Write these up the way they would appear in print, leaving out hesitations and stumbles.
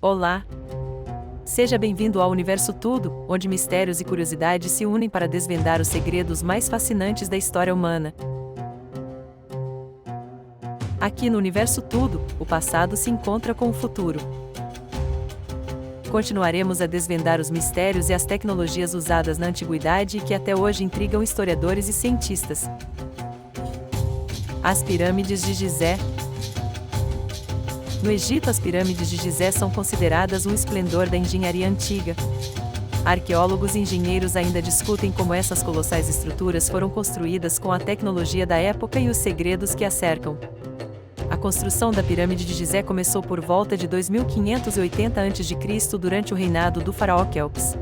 Olá! Seja bem-vindo ao Universo Tudo, onde mistérios e curiosidades se unem para desvendar os segredos mais fascinantes da história humana. Aqui no Universo Tudo, o passado se encontra com o futuro. Continuaremos a desvendar os mistérios e as tecnologias usadas na antiguidade e que até hoje intrigam historiadores e cientistas. As Pirâmides de Gizé. No Egito, as pirâmides de Gizé são consideradas um esplendor da engenharia antiga. Arqueólogos e engenheiros ainda discutem como essas colossais estruturas foram construídas com a tecnologia da época e os segredos que a cercam. A construção da pirâmide de Gizé começou por volta de 2580 a.C. durante o reinado do faraó Quéops.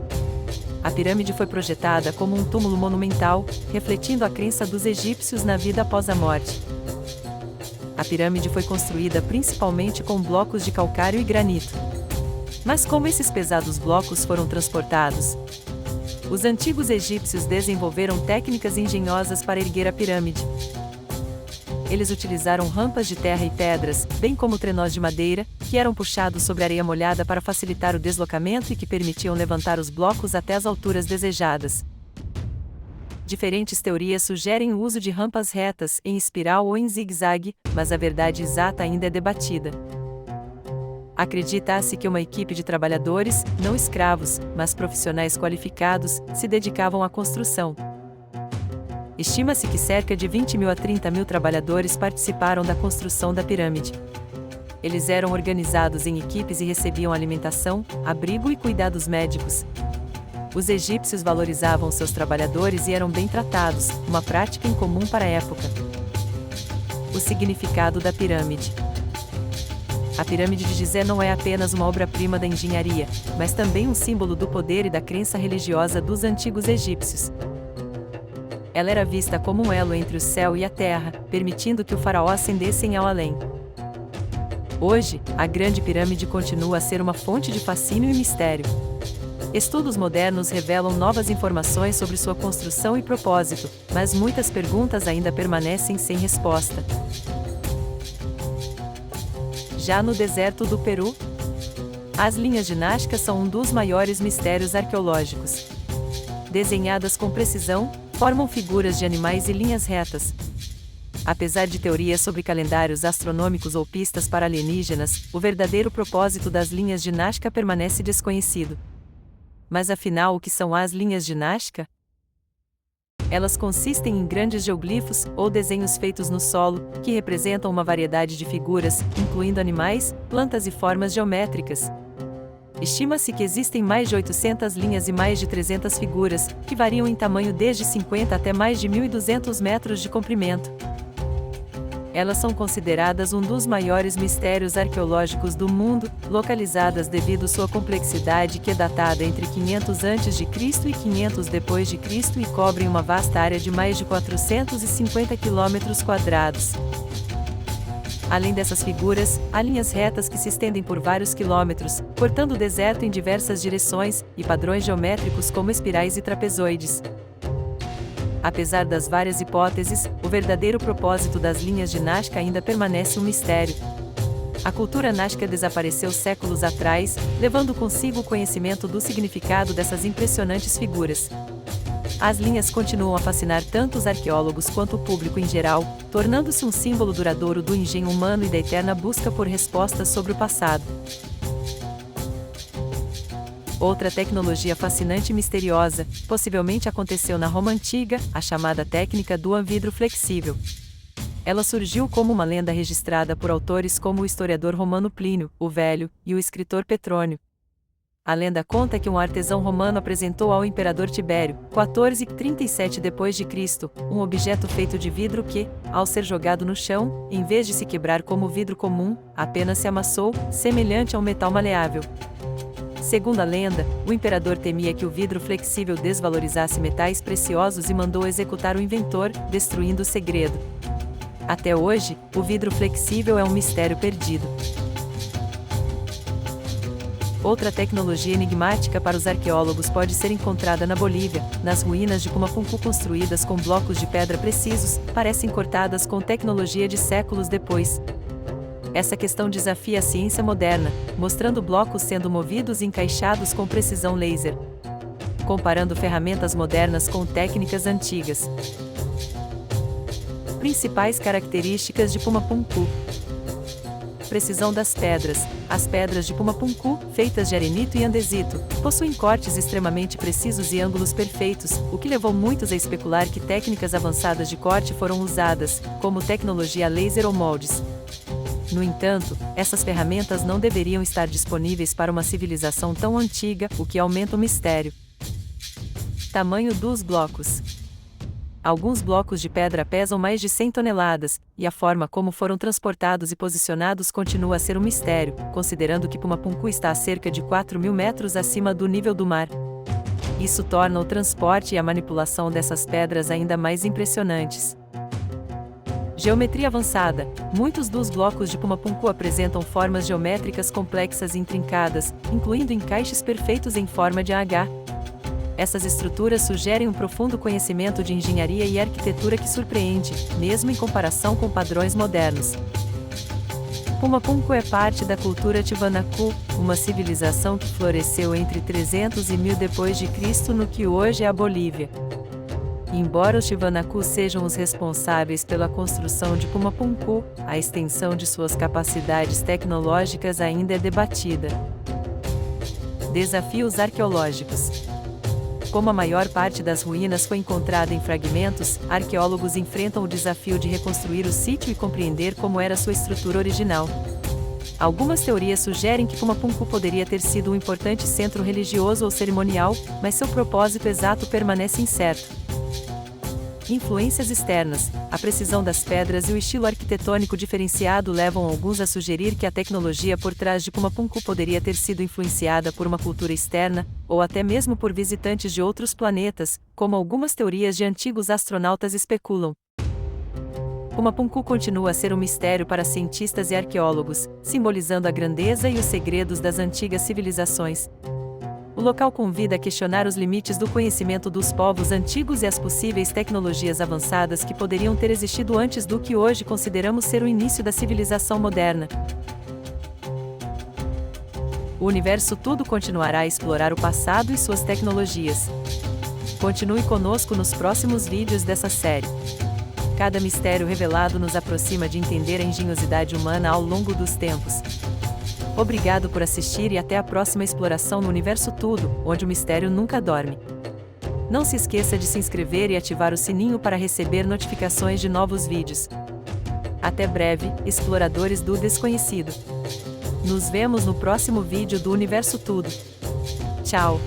A pirâmide foi projetada como um túmulo monumental, refletindo a crença dos egípcios na vida após a morte. A pirâmide foi construída principalmente com blocos de calcário e granito. Mas como esses pesados blocos foram transportados? Os antigos egípcios desenvolveram técnicas engenhosas para erguer a pirâmide. Eles utilizaram rampas de terra e pedras, bem como trenós de madeira, que eram puxados sobre areia molhada para facilitar o deslocamento e que permitiam levantar os blocos até as alturas desejadas. Diferentes teorias sugerem o uso de rampas retas, em espiral ou em zigue-zague, mas a verdade exata ainda é debatida. Acredita-se que uma equipe de trabalhadores, não escravos, mas profissionais qualificados, se dedicavam à construção. Estima-se que cerca de 20 mil a 30 mil trabalhadores participaram da construção da pirâmide. Eles eram organizados em equipes e recebiam alimentação, abrigo e cuidados médicos. Os egípcios valorizavam seus trabalhadores e eram bem tratados, uma prática incomum para a época. O significado da pirâmide. A pirâmide de Gizé não é apenas uma obra-prima da engenharia, mas também um símbolo do poder e da crença religiosa dos antigos egípcios. Ela era vista como um elo entre o céu e a terra, permitindo que o faraó ascendesse ao além. Hoje, a Grande Pirâmide continua a ser uma fonte de fascínio e mistério. Estudos modernos revelam novas informações sobre sua construção e propósito, mas muitas perguntas ainda permanecem sem resposta. Já no deserto do Peru, as linhas de Nazca são um dos maiores mistérios arqueológicos. Desenhadas com precisão, formam figuras de animais e linhas retas. Apesar de teorias sobre calendários astronômicos ou pistas para alienígenas, o verdadeiro propósito das linhas de Nazca permanece desconhecido. Mas afinal, o que são as linhas de Nazca? Elas consistem em grandes geoglifos, ou desenhos feitos no solo, que representam uma variedade de figuras, incluindo animais, plantas e formas geométricas. Estima-se que existem mais de 800 linhas e mais de 300 figuras, que variam em tamanho desde 50 até mais de 1.200 metros de comprimento. Elas são consideradas um dos maiores mistérios arqueológicos do mundo, localizadas devido sua complexidade que é datada entre 500 a.C. e 500 d.C. e cobrem uma vasta área de mais de 450 km². Além dessas figuras, há linhas retas que se estendem por vários quilômetros, cortando o deserto em diversas direções, e padrões geométricos como espirais e trapezoides. Apesar das várias hipóteses, o verdadeiro propósito das linhas de Nazca ainda permanece um mistério. A cultura Nazca desapareceu séculos atrás, levando consigo o conhecimento do significado dessas impressionantes figuras. As linhas continuam a fascinar tanto os arqueólogos quanto o público em geral, tornando-se um símbolo duradouro do engenho humano e da eterna busca por respostas sobre o passado. Outra tecnologia fascinante e misteriosa, possivelmente aconteceu na Roma Antiga, a chamada técnica do vidro flexível. Ela surgiu como uma lenda registrada por autores como o historiador romano Plínio, o Velho, e o escritor Petrônio. A lenda conta que um artesão romano apresentou ao imperador Tibério, 1437 d.C., um objeto feito de vidro que, ao ser jogado no chão, em vez de se quebrar como vidro comum, apenas se amassou, semelhante a um metal maleável. Segundo a lenda, o imperador temia que o vidro flexível desvalorizasse metais preciosos e mandou executar o inventor, destruindo o segredo. Até hoje, o vidro flexível é um mistério perdido. Outra tecnologia enigmática para os arqueólogos pode ser encontrada na Bolívia. Nas ruínas de Pumapunku construídas com blocos de pedra precisos, parecem cortadas com tecnologia de séculos depois. Essa questão desafia a ciência moderna, mostrando blocos sendo movidos e encaixados com precisão laser, comparando ferramentas modernas com técnicas antigas. Principais características de Pumapunku. Precisão das pedras. As pedras de Pumapunku, feitas de arenito e andesito, possuem cortes extremamente precisos e ângulos perfeitos, o que levou muitos a especular que técnicas avançadas de corte foram usadas, como tecnologia laser ou moldes. No entanto, essas ferramentas não deveriam estar disponíveis para uma civilização tão antiga, o que aumenta o mistério. Tamanho dos blocos. Alguns blocos de pedra pesam mais de 100 toneladas, e a forma como foram transportados e posicionados continua a ser um mistério, considerando que Pumapunku está a cerca de 4.000 metros acima do nível do mar. Isso torna o transporte e a manipulação dessas pedras ainda mais impressionantes. Geometria avançada. Muitos dos blocos de Pumapunku apresentam formas geométricas complexas e intrincadas, incluindo encaixes perfeitos em forma de H. Essas estruturas sugerem um profundo conhecimento de engenharia e arquitetura que surpreende, mesmo em comparação com padrões modernos. Pumapunku é parte da cultura Tiwanaku, uma civilização que floresceu entre 300 e 1000 d.C. no que hoje é a Bolívia. Embora os Tiwanaku sejam os responsáveis pela construção de Pumapunku, a extensão de suas capacidades tecnológicas ainda é debatida. Desafios arqueológicos. Como a maior parte das ruínas foi encontrada em fragmentos, arqueólogos enfrentam o desafio de reconstruir o sítio e compreender como era sua estrutura original. Algumas teorias sugerem que Pumapunku poderia ter sido um importante centro religioso ou cerimonial, mas seu propósito exato permanece incerto. Influências externas. A precisão das pedras e o estilo arquitetônico diferenciado levam alguns a sugerir que a tecnologia por trás de Pumapunku poderia ter sido influenciada por uma cultura externa, ou até mesmo por visitantes de outros planetas, como algumas teorias de antigos astronautas especulam. Pumapunku continua a ser um mistério para cientistas e arqueólogos, simbolizando a grandeza e os segredos das antigas civilizações. O local convida a questionar os limites do conhecimento dos povos antigos e as possíveis tecnologias avançadas que poderiam ter existido antes do que hoje consideramos ser o início da civilização moderna. O Universo Tudo continuará a explorar o passado e suas tecnologias. Continue conosco nos próximos vídeos dessa série. Cada mistério revelado nos aproxima de entender a engenhosidade humana ao longo dos tempos. Obrigado por assistir e até a próxima exploração no Universo Tudo, onde o mistério nunca dorme. Não se esqueça de se inscrever e ativar o sininho para receber notificações de novos vídeos. Até breve, exploradores do desconhecido. Nos vemos no próximo vídeo do Universo Tudo. Tchau!